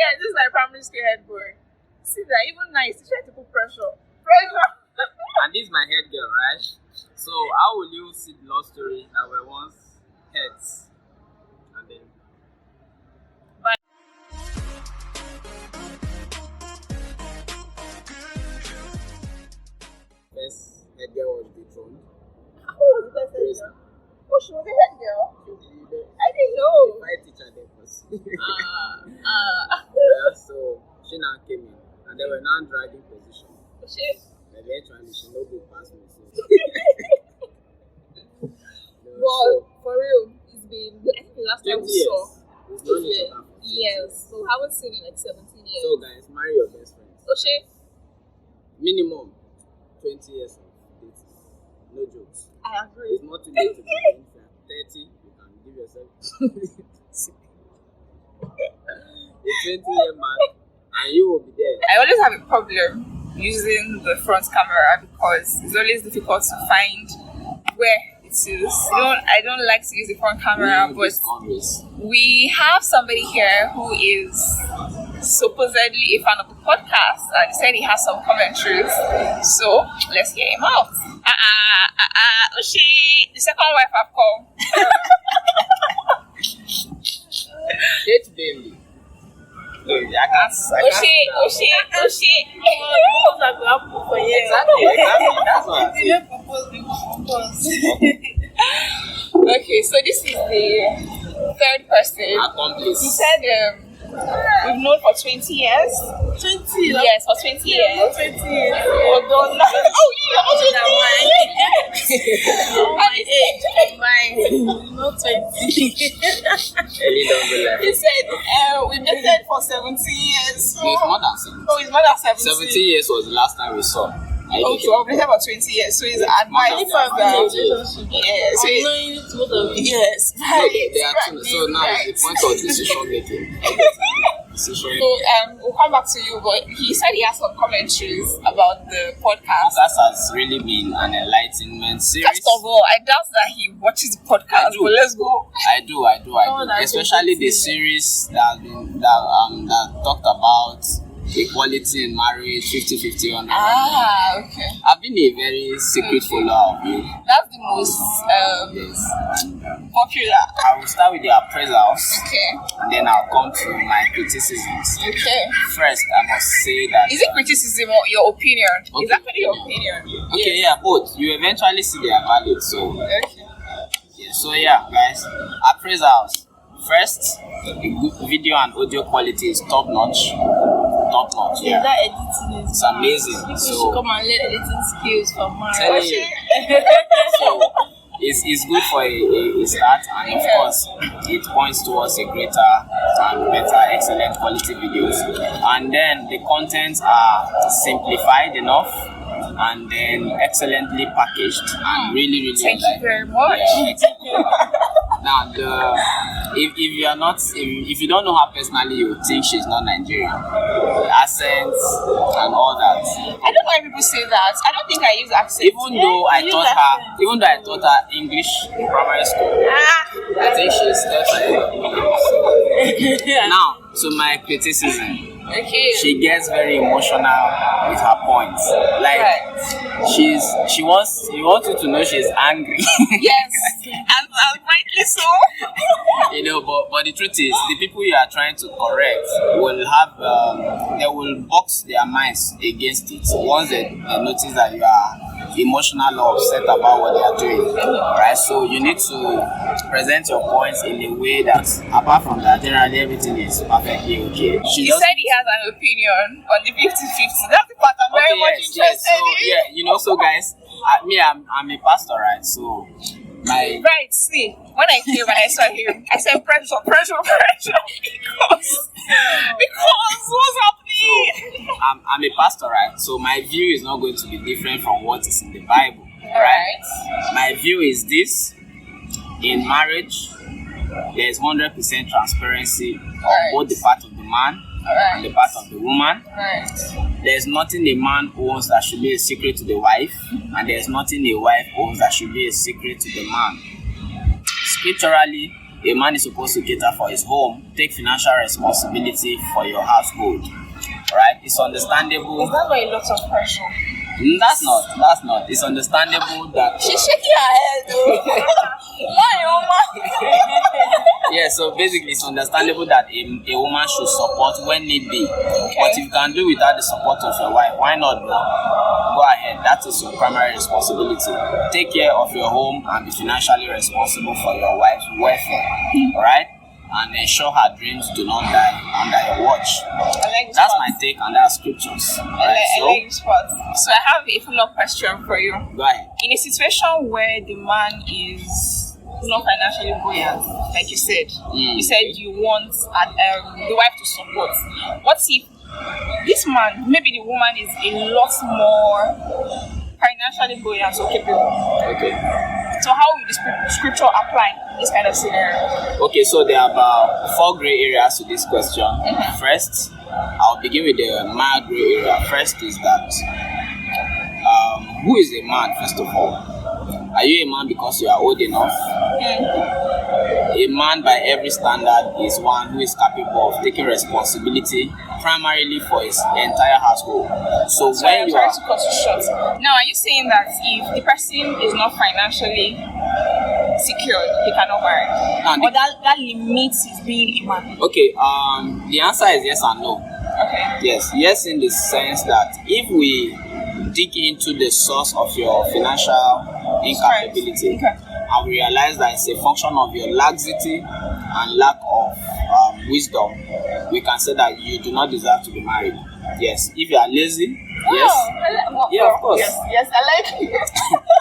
Yeah, just like primary school head boy. See that, even nice, you try to put pressure. Pressure. And this is my head girl, right? So how will you see the love story that were once heads and then first head girl was dethroned. Who was the first head girl? Oh, she was a head girl. I didn't know. My teacher there was. Yeah, so she now came in and they were now dragging position. she. Eventually she no go pass me. So. But for real, it's been, I think the last time 20 we saw. years. We've known each other for 20 Yes, years. so we haven't seen in like 17 years. So guys, marry your best friends. Oh, she. Minimum 20 years of dating. No jokes. I agree. It's not too late to begin. If you're 30, you can give yourself a 20-year mark and you will be there. I always have a problem using the front camera because it's always difficult to find where it is. I don't like to use the front camera, but we have somebody here who is supposedly a fan of the podcast and he said he has some commentaries. So let's hear him out. She, the second wife I've come. Hate baby. I can't. Oshé. Exactly. That's what I say. Okay, so this is the third person. Accomplice. He said we've known for 20 years. 20? Yes, for 20 years. 20 years. Oh, don't lie. Oh, you're not 20. Oh, my age. Mine. Not 20. Really don't be like. He said we've been there for 17 years. It's more than 17. Oh, it's more than 17. 17 years was the last time we saw. Okay, we've been here for 20 years, so it's advice that. Yeah, so I'm knowing both of you. yes, No, they are two. So now it's the point of decision making. Decision. So we'll come back to you, but he said he has some commentaries about the podcast. Podcast has really been an enlightenment series. First of all, I doubt that he watches the podcast, but let's go. I do. Especially the series that talked about equality in marriage, 50-50 on Okay. I've been a very secret follower of you. That's the most popular. I will start with the appraisals, Okay. and then I'll come to my criticisms. Okay. First, I must say that. Is it criticism or your opinion? Okay. It's actually your opinion. Okay, yeah, both. You eventually see they are valid. So, Okay. yeah, guys, appraisals. First, video and audio quality is top notch. Yeah, that editing is It's amazing. People So, should come and learn editing skills from mine. telling you. So it's good for a start, and of course it points towards a greater and better, excellent quality videos. And then the contents are simplified enough and then excellently packaged and really Thank you very much. Yeah, exactly. Now if you are not if you don't know her personally, you would think she's not Nigerian. The accents and all that. I don't know why people say that. I don't think I use accent. Even though I taught her English in primary school, I think she's definitely. Now, to my criticism. Okay. She gets very emotional with her points. Like she wants you to know she's angry. Yes, and rightly so. But the truth is, the people you are trying to correct will have they will box their minds against it once they notice that you are emotional or upset about what they are doing. Right? So you need to present your points in a way that, apart from that, generally everything is perfectly okay. He said he has an opinion on the 50-50. That's the part I'm very much interested in. So guys, I'm a pastor, right? So right, see, when I saw him, I said pressure because what's happening? So, I'm a pastor, right? So my view is not going to be different from what is in the Bible, right? My view is this: in marriage, there is 100% transparency on both the part of the man and the part of the woman. There's nothing a man owns that should be a secret to the wife, and there's nothing a wife owns that should be a secret to the man. Scripturally, a man is supposed to cater for his home, take financial responsibility for your household. Right? It's understandable. Is that why a lot of pressure? That's not. It's understandable that. She's shaking her head though. Yeah, so basically it's understandable that a woman should support when need be. Okay. But if you can do without the support of your wife, why not? No? Go ahead. That is your primary responsibility. Take care of your home and be financially responsible for your wife's welfare. Alright? And ensure her dreams do not die under your watch. That's my take on that scriptures. I like this part. So I have a follow-up question for you. Go ahead. In a situation where the man is not financially buoyant, like you said, you said you want the wife to support. What if this man, maybe the woman is a lot more financially buoyant or capable? Okay. So how will the scripture apply in this kind of scenario? Okay, so there are about 4 gray areas to this question. First, I'll begin with the mild gray area. First is that who is a man, first of all? Are you a man because you are old enough? A man, by every standard, is one who is capable of taking responsibility primarily for his entire household. So when you are to cut you short. Now, are you saying that if the person is not financially secured, he cannot marry? Or that limits his being a man? Okay, the answer is yes and no. Okay. Yes, in the sense that if we dig into the source of your financial incapability, and we realize that it's a function of your laxity and lack of wisdom, we can say that you do not deserve to be married. Yes, if you are lazy, yes. Yeah, of course. Yes, I like it.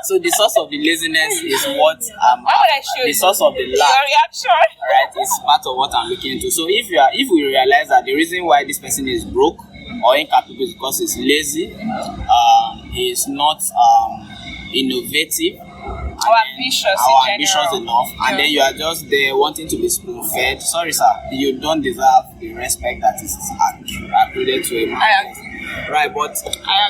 So the source of the laziness is what why would I show the source of the lack. Your reaction. Right, is part of what I'm looking into. So if we realize that the reason why this person is broke or incapable is because he's lazy, he's not innovative, ambitious enough, and then you are just there wanting to be spoon-fed. Sorry, sir, you don't deserve the respect that is accredited to a man. Right, but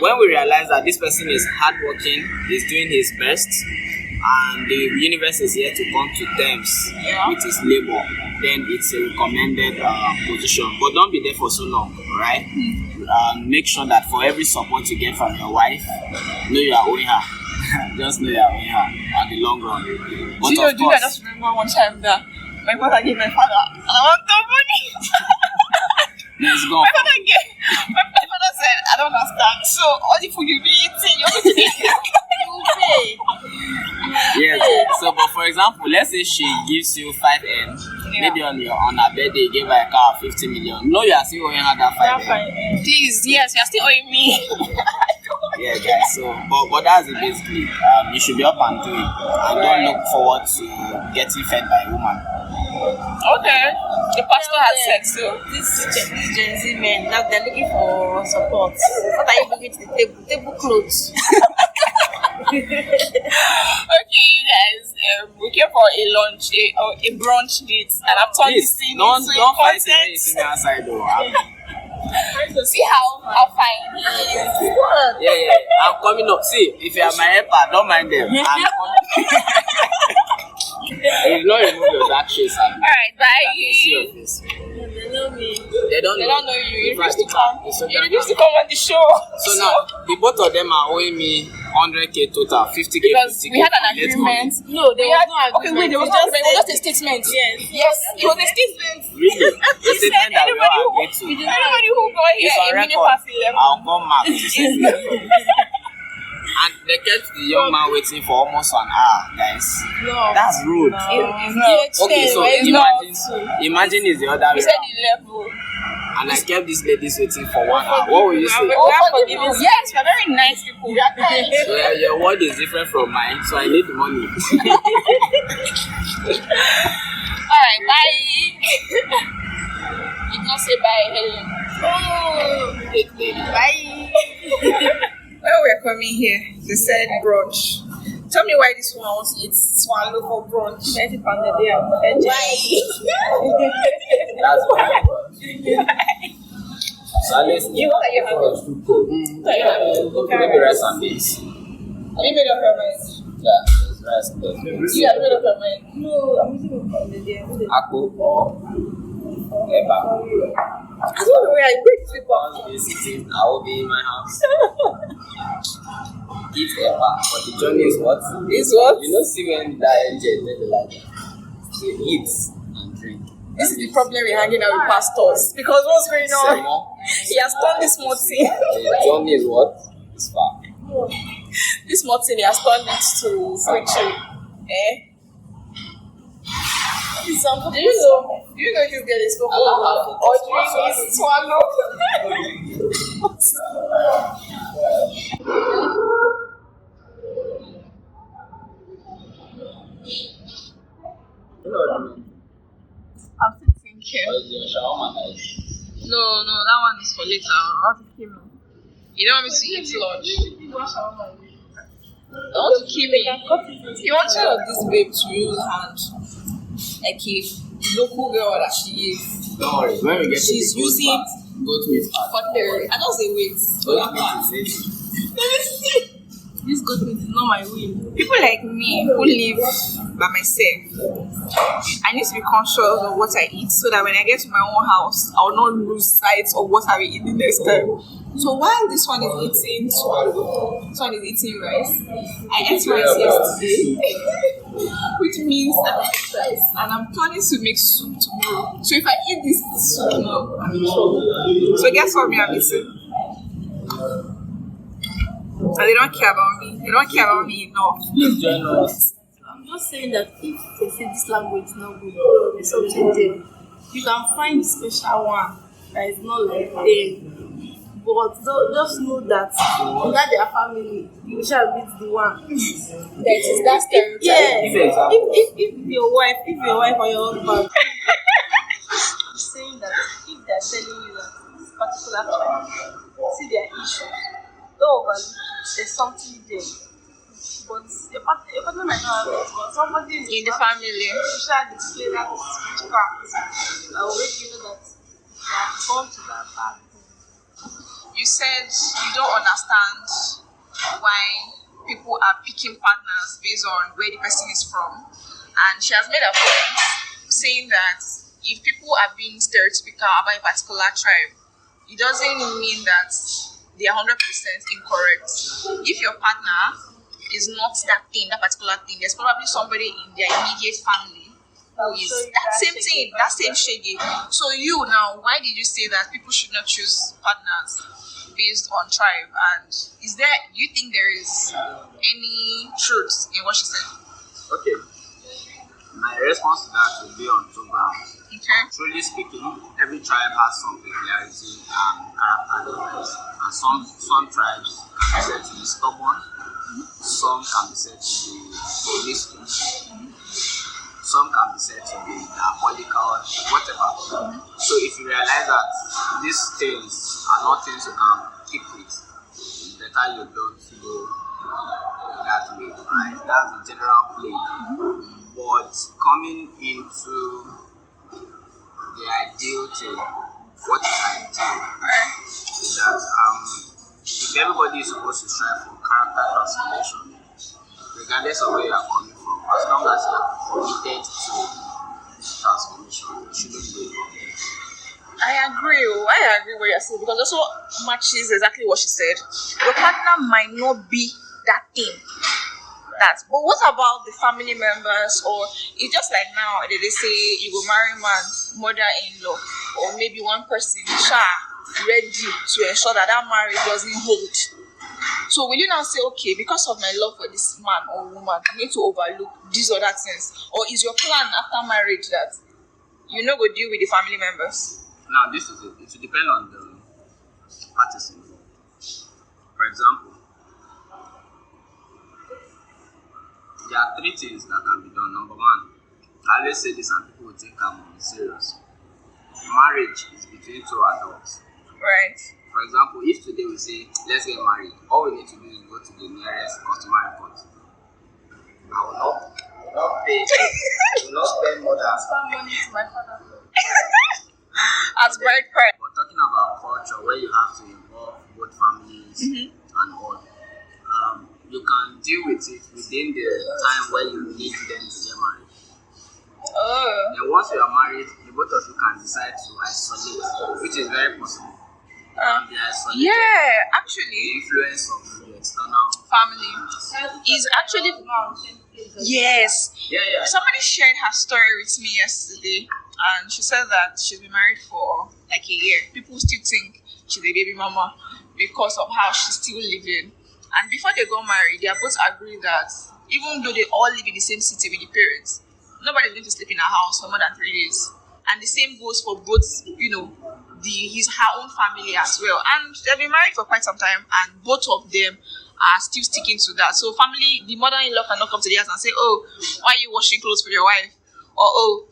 when we realize that this person is hardworking, is doing his best, and the universe is here to come to terms with his labor, then it's a recommended position. But don't be there for so long, right? Make sure that for every support you get from your wife, know you are owing her. Just know you are owing her on the long run. But do you I just remember one time that my mother gave my father money. Let's go. My father said, I don't understand. So all the food you be eating, you're going to pay. Yes. So, but for example, let's say she gives you 5M. Maybe on her birthday, you gave her a car of 50 million. No, you are still owing her that 5M. Please, yes, you are still owing me. Yeah, guys. So, but that's it basically. You should be up and doing, and don't look forward to getting fed by a woman. Okay. The pastor has said so. This Gen Z men, now they're looking for support. What are you bringing to the table? Tablecloths. Okay, you guys, we came for a lunch, a brunch date, and I've turned this thing don't into fight when you see me outside though. See how fine he is. Yeah. I'm coming up. See, if you are my helper, don't mind them. I'm coming. If not, remove your dark shades. Alright, bye. See your face. They know me. They don't know you. You refuse to come. You refuse to come on the show. So now, the both of them are owing me 100k total, 50k. Because 50K we had an agreement. No, there was no agreement. Okay, wait, there was no agreement. It was just a statement. Yes, it was a statement. Really? A statement that we all agreed to. Anybody who got here It's on a minute record. past 11. I'll come back to say And they kept the young man waiting for almost an hour, guys. No. That's rude. It's not. Okay, so imagine it's the other way We said around. 11. And I kept these ladies waiting for 1 hour. What will you say? Yes, we're very nice people. We are kind. So your word is different from mine, so I need the money. Alright, bye. You did not say bye, Helen. Bye. When we're coming here, they said brunch. Tell me why this one wants to eat swallow for brunch. Why? That's why. So let's You what are you having? Maybe rice and beans. Have you made up your mind? Yeah. Rice cloth. You have made up your mind. No, I'm using it on the day. Akpu or Eba. I don't know where I break sleep Once we sitting, I will be in my house. Eat Eba. But the journey is what? Is what? You know, see when that engine made the like to eat and drink. This is the problem we're hanging out with pastors. Because what's going on? Semo. He has turned this small thing. The journey is what? It's far. This small thing, he has turned it to preaching. Eh? Do you know this girl is so or doing this swallow? I'm still thinking. Where's your shawarma nice? No, that one is for later. I want to kill me. You don't want me to eat lunch. I want to kill me. You want to tell this babe to use hand. Like if local girl that she is. Don't worry, when we get She's to the using goat meat part. cutlery. I don't say wait. Goat meat is it. Let me see. This goat meat is not my way. People like me who live by myself, I need to be conscious of what I eat so that when I get to my own house, I will not lose sight of what I will eat the next time. So while this one is eating swallow, this one is eating rice, I ate rice yesterday, which means I ate rice, and I'm planning to make soup tomorrow. So if I eat this soup now, I'm in trouble. So guess what I'm eating? And they don't care about me. They don't care about me enough. I'm just saying that if they say this language is not good, or there's something there, you can find a special one that is not like them. But just know that under their family, you shall beat the one. That is that stereotype. Yeah. If If your wife or your husband is saying that if they're telling you that this particular child see their issues, don't overlook it. There's something there. But your partner might not have it, but somebody In the family. you shall display that witchcraft. I will make you know that they have gone to that bad thing. You said you don't understand why people are picking partners based on where the person is from. And she has made a point saying that if people are being stereotypical about a particular tribe, it doesn't mean that they are 100% incorrect. If your partner is not that thing, that particular thing, there's probably somebody in their immediate family who is that same thing, that same shaggy. So you now, why did you say that people should not choose partners based on tribe? And do you think there is any truth in what she said? Okay. My response to that will be on two grounds. Okay. Truly speaking, every tribe has some peculiarity and character difference. And some tribes can be said to be stubborn, some can be said to be promiscuous, some can be said to be diabolical, whatever. So if you realize that these things are not things you can keep with, it's better you don't go that way, right? That's the general play. But coming into the ideal thing, what is ideal? Is that if everybody is supposed to strive for character transformation, regardless of where you are coming from, as long as you are committed to transformation, you shouldn't be a problem. I agree what you're saying, because also matches exactly what she said. Your partner might not be that thing. But what about the family members? Or it's just like now they say you go marry man, mother-in-law, or maybe one person ready to ensure that marriage doesn't hold. So will you now say, okay, because of my love for this man or woman, I'm going to overlook these other things? Or is your plan after marriage that you go deal with the family members? Now this is it. It will depend on the parties involved. For example, there are three things that can be done. Number one, I always say this and people will think I'm serious. Marriage is between two adults. Right. For example, if today we say, let's get married, all we need to do is go to the nearest customary court. I will not pay. I will not spend more than Money to my father. As bride price. But talking about culture, where you have to involve both families and all, you can deal with it within the time where you need them to get married. And once you are married, the both of you can decide to isolate, which is very possible. They isolate actually, the influence of the external family is actually yes. Yeah. Somebody shared her story with me yesterday, and she said that she's been married for like a year. People still think she's a baby mama because of how she's still living. And before they got married, they are both agreed that even though they all live in the same city with the parents, nobody's going to sleep in a house for more than 3 days. And the same goes for both, her own family as well. And they've been married for quite some time, and both of them are still sticking to that. So family, the mother-in-law cannot come to the house and say, "Oh, why are you washing clothes for your wife?" Or, "Oh,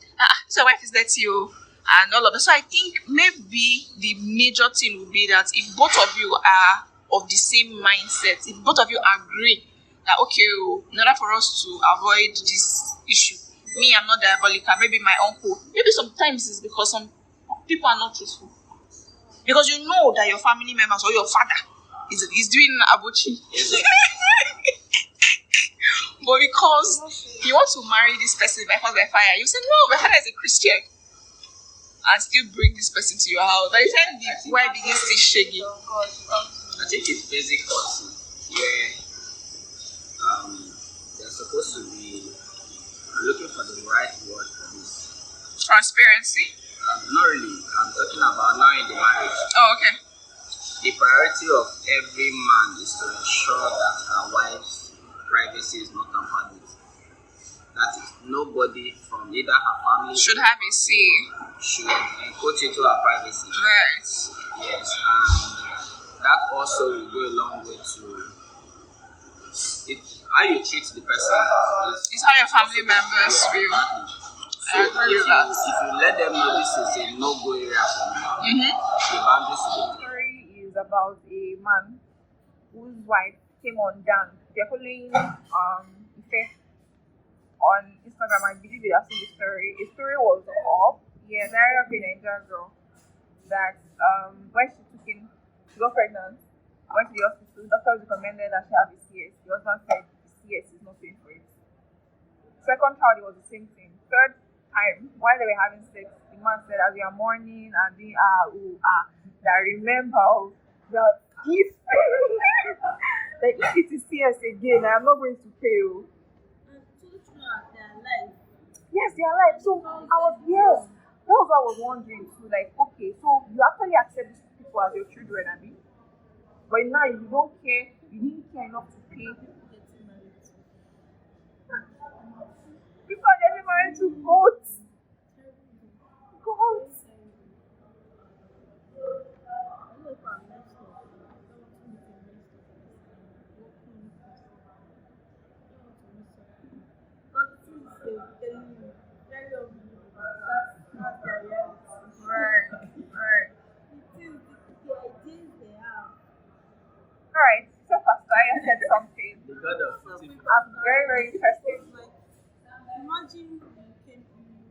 so your wife is dirty, oh," and all of that. So I think maybe the major thing would be that if both of you are of the same mindset, if both of you agree that, okay, in order for us to avoid this issue, me, I'm not diabolical, maybe my uncle, maybe sometimes it's because some people are not truthful. Because you know that your family members or your father is doing abochi. But because you want to marry this person by force by fire, you say, "No, my father is a Christian," and still bring this person to your house. By the time the wife begins to shake it. I think it's basic courtesy where they're supposed to be looking for the right word for this. Transparency? Not really. I'm talking about now in the marriage. Oh, okay. The priority of every man is to ensure that our wife's privacy is not tampered with. That is, nobody from either her family should have a say. Should encroach into her privacy. Right. Yes, and that also will go a long way to how you treat the person. It's how your family members feel. So if you let them know this is a no-go area for you, the boundaries will be. The story is about a man whose wife came on dance. They're following Ife on Instagram. I believe they have seen the story. The story was up. Yeah, there of a Nigerian girl that when she got pregnant, went to the hospital. Doctors recommended that she have a CS. The husband said the CS is not paying for it. Second child, it was the same thing. Third time, while they were having sex, the man said, "As we are mourning and doing that remember that if that if it is CS again, I am not going to pay you." Yes, they are alive. So that was what I was wondering too. Like, okay, so you actually accept these people as your children, I mean, but now you don't care. You didn't care enough to pay. People are getting married to goats. Goats. Right. Alright, so Pastor, I said something. I'm very, very interested. Imagine you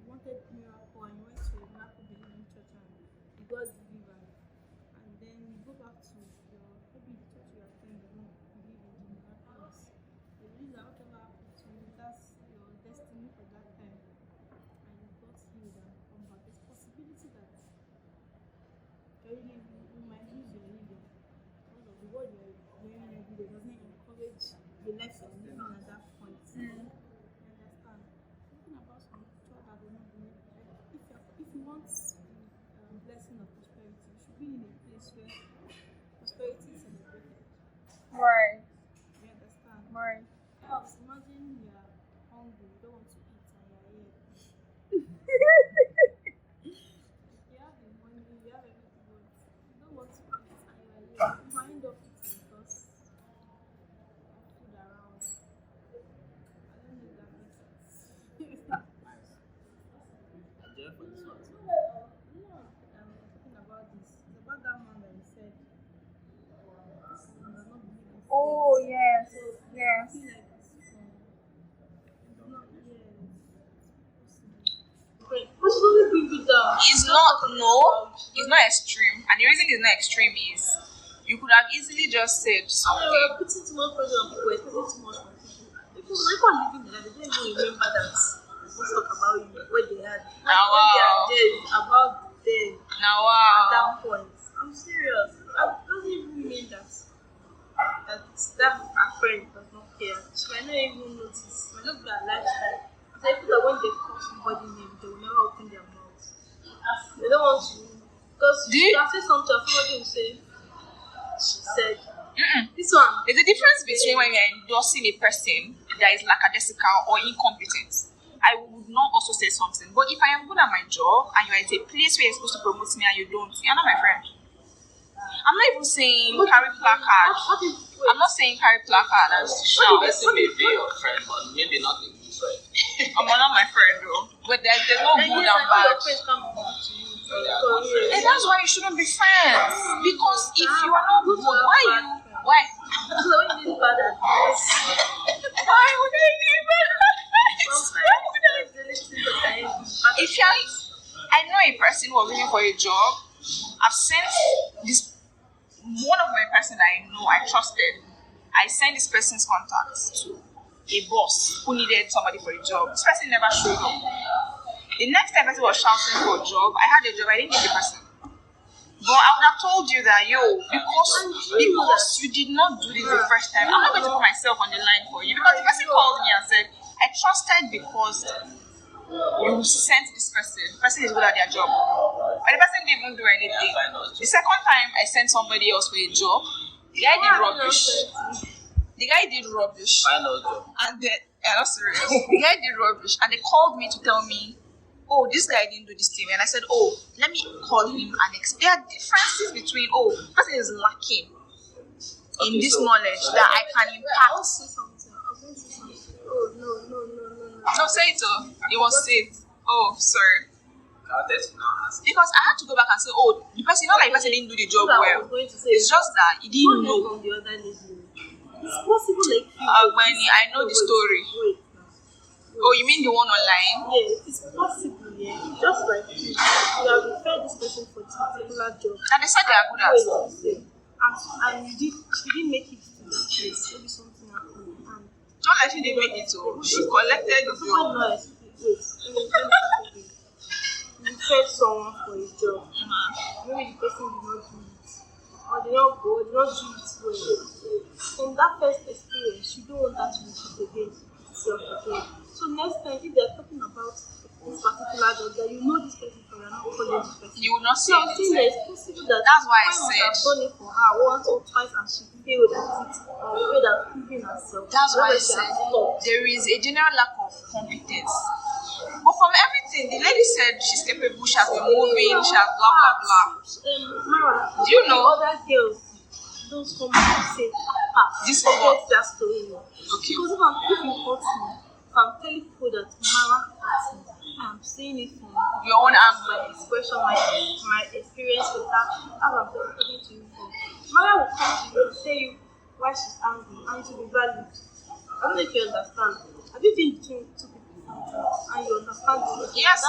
wanted miracle and you went to a miracle believing church and you got delivered, and then you go back to your maybe the church you attend, you don't believe in the miraculous. You believe that whatever happened to you, that's your destiny for that time, and you got healed and come back. There's a possibility that you might lose your living because of the word you're hearing every day doesn't encourage the life you're living at that point. Understand? Talking about some church that will not believe. If you want blessing of prosperity, you should be in a place where prosperity is celebrated. Right. You understand? Right. Else, imagine you are hungry, you don't want to eat, and you are here. You have the money, you have everything, but you don't want to eat, and you are here. You might end up eating because of food around. I don't know if that makes sense. Talking about this. It's about that man that you said does not believe in Oh, faith. yes. So Yes. I feel like it's not possibly bring it down. It's not extreme. And the reason it's not extreme is You could have easily just said something. We're putting too much pressure on people, we're expecting too much from people. People are living there, they don't even remember that. Let's talk about you, where they are. When they are there, about them. Now, At that point. I'm serious. It doesn't even mean that our friend does not care. She might not even notice. She might not be her lifestyle. They feel that when they call somebody name, they will never open their mouth. They don't want to. Because you can say something, somebody will say, she said. This one. There's a difference between when you're endorsing a person that is lackadaisical or incompetent. I would not also say something. But if I am good at my job and you're at a place where you're supposed to promote me and you don't, you're not my friend. I'm not even saying carry placard. I'm not saying carry placard and shout. Person may be your friend, but maybe not a good friend. I'm not my friend though. But there's no good and bad. And that's why you shouldn't be friends. Because if you are not good, why? So when you need bad advice, Why would I need bad advice? If I know a person who was looking for a job, I've sent this one of my person I know I trusted. I sent this person's contacts to a boss who needed somebody for a job. This person never showed up. The next time person was shouting for a job, I had a job, I didn't need the person. But I would have told you that, because you did not do this the first time, I'm not going to put myself on the line for you. Because the person called me and said, I trusted because you sent this person. The person is good at their job. But the person didn't even do anything. The second time I sent somebody else for a job, the guy did rubbish. Final job. And then, I'm serious. The guy did rubbish. And they called me to tell me, oh, this guy didn't do this thing. And I said, oh, let me call him and explain. There are differences between, the person is lacking in this knowledge that I can impact. I'll say something. Oh, no. No, say it. It was said. Oh, sorry. Because I had to go back and say, the person, not like the person didn't do the job well. It's just that he didn't know. It's possible like When I know the story. Wait. Oh, you mean the one online? Yeah, it's possible, yeah. Just like you have referred this person for this particular job. And they said they are good at it. And you didn't make it to that place. Maybe something happened. And not like she didn't make it to. She collected the job. Let me you referred someone for a job. Maybe the person did not do it. Or did not go, did not do it well. From that first experience, you don't want that to repeat again. So next time, if they're talking about this particular job that you know this person from, you're not calling this person. You will not say anything. It's possible that that's why I said I've done it for her once or twice and she failed at it or failed at proving herself. That's why I said there is a general lack of competence. But from everything, the lady said she's capable, she has been moving, she has blah blah blah. Mara, do you know other girls don't come and say, this is forget that story. Okay. Because if you hurt me, if I'm telling people that Mara hurt me, I'm saying it from your own angle, my expression, my experience with that, as I'm talking to you from. Mara will come to you and tell you why she's angry and it will be valid. I don't know if you understand. Have you been between two people and you understand it? Yes,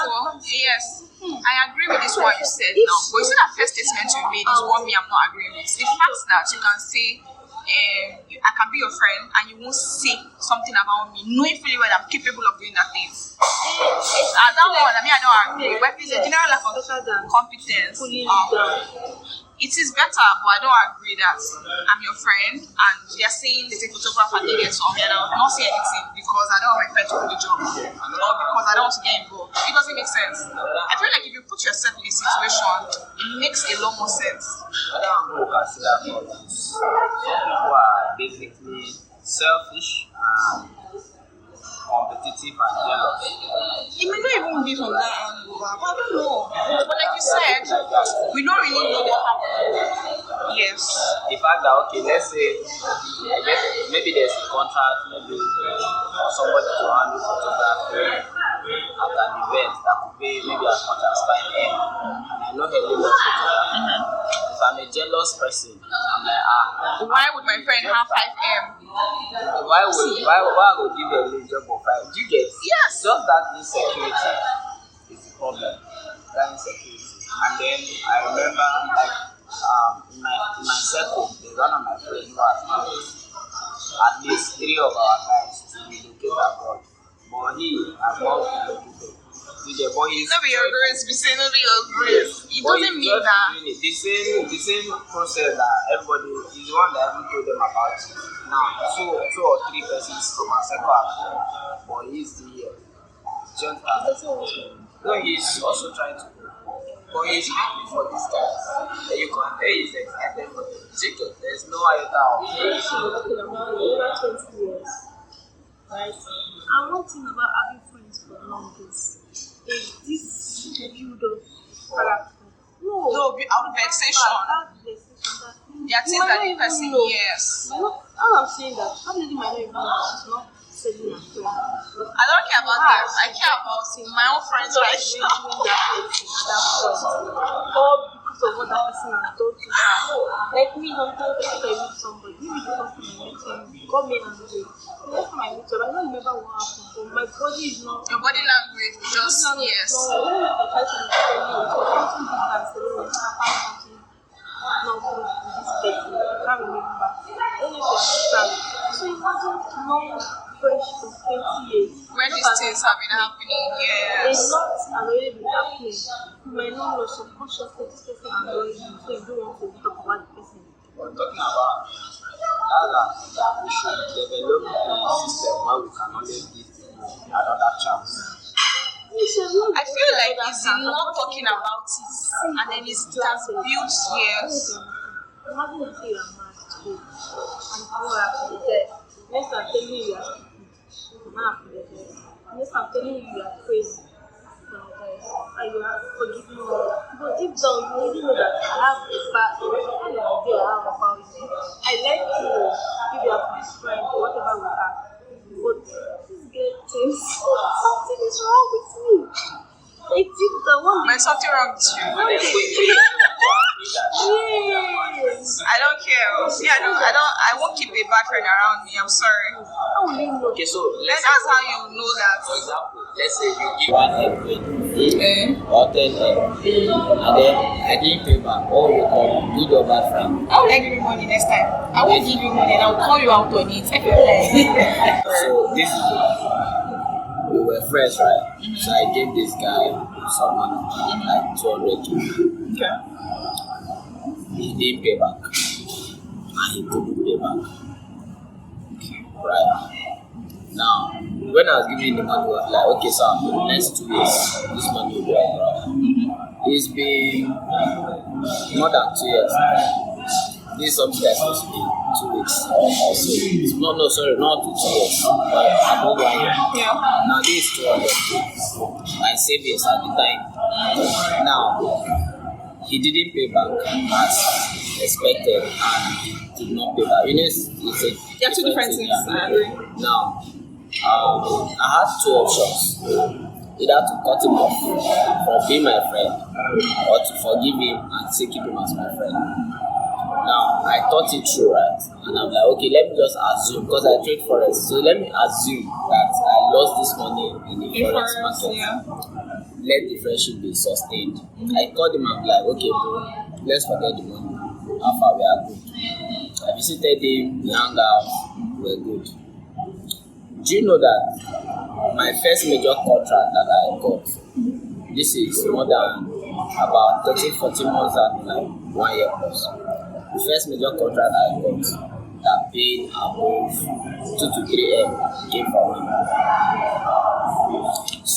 yes. I agree with this one you said now. But you see that first statement you made is what me I'm not agreeing with. The fact that you can say I can be your friend and you won't say something about me, knowing fully well I'm capable of doing that thing. That one, I don't agree. But if it's a general lack of competence, it is better, but I don't agree that I'm your friend and they're saying they take photograph and they get some and I'll not say anything because I don't want my friend to do the job or because I don't want to get involved. It doesn't make sense. I feel like if you put yourself in a situation, it makes a lot more sense. Some people are basically selfish and competitive and jealous. It may not even be from that angle, but I don't know. But like you said, we don't really know what happened. Yes. The fact that, okay, let's say, I guess maybe there's a contract, maybe for somebody to handle photography at an event that could pay maybe as much as 5 M. And I know Helen loves photography. If I'm a jealous person, I'm like, why would my friend have 5 M? Why would give a little job of 5? Do you get? Yes. Just that insecurity is the problem. That insecurity. And then I remember, like, in my circle, at least 3 of our guys to relocate abroad. But he has not relocated. But he's No be your grace, be saying no be your grace. It but doesn't he's mean just that. doing it. The same process that everybody is the one that even told them about it. Now, two or three persons from our circle are here, but he's still here. Just no, he's also trying to go. But he's happy for this guy. And you can tell he's excited for the ticket. There's no iota of talking about over 20 years, right? And one thing about having friends for long is this build of character. No, out of vexation. They are saying that the person, yes. All I'm saying that how lady might not even know she's not selling her friend. I don't care about them. I care about my own friends right now. Or because of what that person has done to her. Like me, sometimes if I meet somebody, maybe the first time I met him, got me angry. The next time I meet him, I don't remember what happened, but my body is not. Your body language, just yes. No, when I try to tell you, it was something big and saying, I found something not good with this person. I can't remember. I don't know if you understand. So imagine long fresh for 20 years. When these things have been happening, A yes. lot has already been happening. You might not know subconsciously this person annoys you, so you don't want to talk about the person. We're talking about that we should develop a system where we can always give people another chance. I feel like it's not talking about it, and then it's just built years. Imagine if you are mad too, and you are there. Next I'm telling you you are stupid, you're not there. Next I'm telling you you are crazy, and you are forgiving me. But deep down you already know that I have a bad idea I have about you. I like you if you are my friend or whatever we are. But this girl thinks something is wrong with me. Like deep down, one There's something wrong with you. yes. I don't care. Yeah, I won't keep a bad friend around me. I'm sorry. How will you know? Okay, so And let's that's how you know that. for example, let's say you give 1 M or 10 M, and then I didn't pay back. Oh, you come, good or bad friend. I will give you money next time. I won't give you money and I will call you out on it. I feel like. So this is we were friends, right? So I gave this guy some money, like 200k. Okay. He didn't pay back, and he couldn't pay back. Right. Now, when I was giving him the money, I was like, okay, so for the next 2 weeks, this money will be around. It's been more than 2 years. This is something that's supposed to be 2 weeks also. No, sorry, not 2 years. But about 1 year. Yeah. Now, this is 200. My savings at the time. Now, he didn't pay back as expected, and he did not pay back. You know, it's a There are two different things. I agree. Now, I had 2 options. Either to cut him off from being my friend, or to forgive him and still keep him as my friend. Now, I thought it through, right? And I'm like, okay, let me just assume, because I trade forex, so let me assume that I lost this money in the forex market. Yeah. Let the friendship be sustained. I called him and I'm like, okay, bro, let's forget the money. How far we are good. I visited him, we hung out, we're good. Do you know that my first major contract that I got, this is more than about 13-14 months and like 1 year plus. The first major contract I got that paid above 2 to 3 M came from him.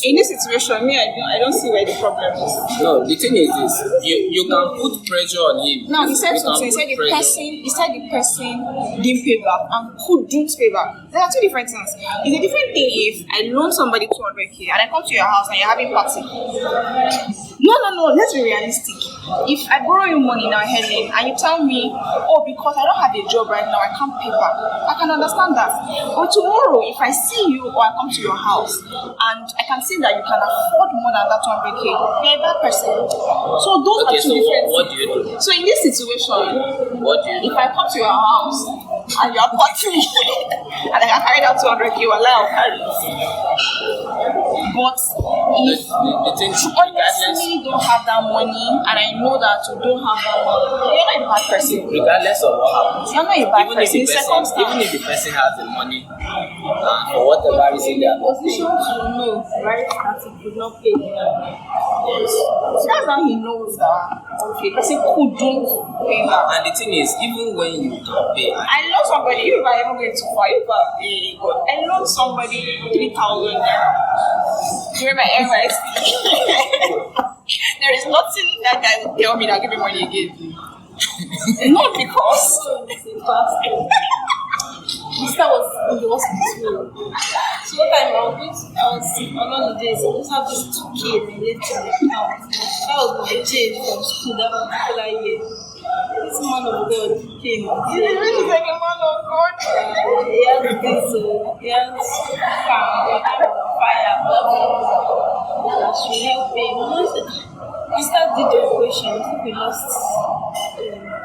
In this situation, I don't see where the problem is. No, the thing is this: you can put pressure on him. No, he said You can something. He said put the person didn't pay back and couldn't pay back. There are two different things. It's a different thing if I loan somebody 200k and I come to your house and you're having party. No, let's be realistic. If I borrow you money now, Helen, and you tell me, oh, because I don't have a job right now, I can't pay back, I can understand that. But tomorrow, if I see you or I come to your house and I can see that you can afford more than that 200k, you're a bad person. So those are two different what do you do? So in this situation, What do you do? if I come to your house and you are partying and I can carry that 200k, I'll carry it. But if The thing is, honestly don't have that money and I know that you don't have that money, you're not not a bad person. Regardless of what happens. You're not a bad Even person. if the person, even if the person has the money, for whatever reason they are not Position to know, right? That he could not pay. yes. So that's how he knows that okay, person couldn't pay back. And the thing is, even when you can pay, I know somebody, if I ever get too far, I know somebody 3,000 naira during my NYC. There is nothing that guy will tell me that give me money again. Not because Mr. was in the hospital. So what time I was on holidays, I just have this 2K and I left in the account. That was the change from school that particular year. This man of God came and he's said, really like a man of God. he has this, he has fire, blah, blah, blah. That should help him. We started the equation, I think we lost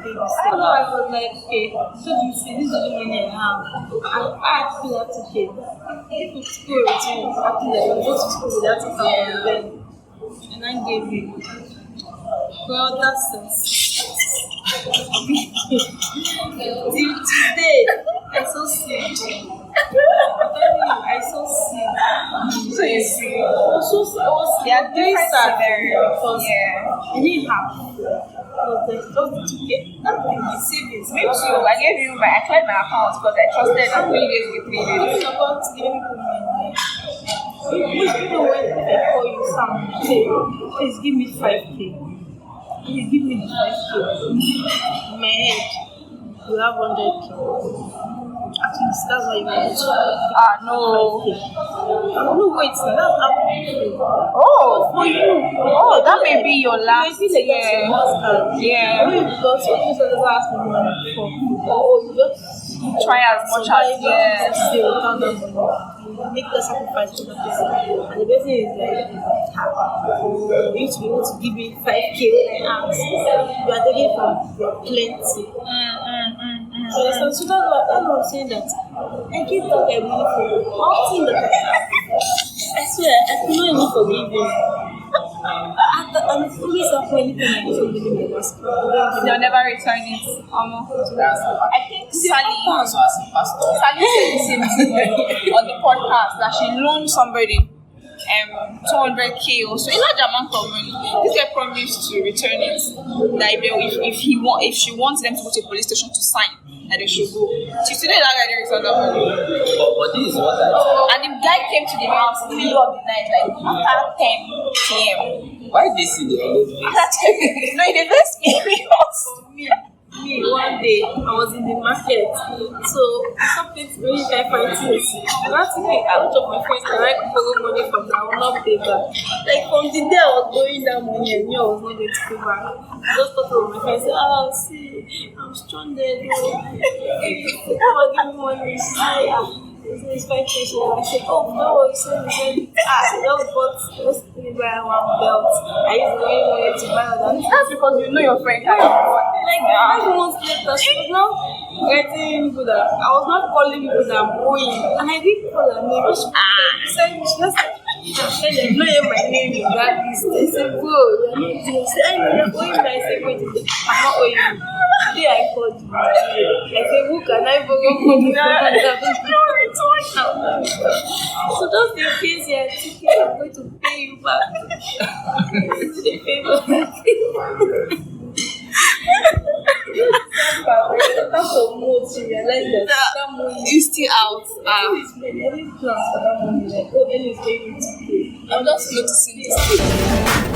baby. So I was like, okay, so you see, this is the money I have. And I actually have to pay. If it's school routine, actually, I go to school without a family then. And I gave him. Well, that's till today, I so sick. I'm telling you, I so sick. So you see, They are doing sad because yeah. I didn't have. Just to get that my savings. Me too. I gave you I cleared my account because I trusted that 3 days with 3 days. It's about giving people money. Even when they call you Sam, say, please give me 5K. Please give me the 5K. In my head, you have 100K. At least that's why you want to. No. 5K. No, wait, so that's happening. Oh. For you. Oh, that may be your last. Yeah. Yeah. Because you just ask me money before. Oh, you just Try as much as yes. They will count that money. You make the sacrifice for the person. And the person is like, you used to be able to give me 5K when I asked. You are taking from your plenty. So that's what I'm saying, that I keep talking money for one thing that I swear I could not even forgive him. And it's always up when anything I do something in my school. They'll never return it. I think Sally So as a pastor, said the same thing on the podcast that she loaned somebody 200K or so, a large amount of money. This guy promised to return it. That if she wants them to go to a police station to sign, that they should go. She today that guy didn't return that money. but this is what And the guy came to the house in the middle of the night, like after 10 p.m. why this is the always this? No, it is serious. Me, one day, I was in the market, so something very fighting. Last week, I out of my friends, and I could borrow money from them, I will not pay back. Like, from the day I was borrowing that money, I knew I was not going to pay back. I just thought of my friends, see, I'm stranded. Come and give me money. It's 5K. I said, oh, no, he said, just buy one belt. I used to money to buy all that. That's because you know your friend can't afford it. Like 5 months later, she was now writing people that I was not calling people that I'm going, and I didn't call her name. She said, there's no name my name in that list. I said, bro, you're not doing. She said, you're owing me. I said, wait, I'm not owing you. Today I called you. I said, who can I borrow money from? So just in case you're thinking I'm going to pay you back. They pay back. That's a mood to realize that money is still out. Any plans for that money? Like, Ellen is paying me to pay. I'm just noticing this thing.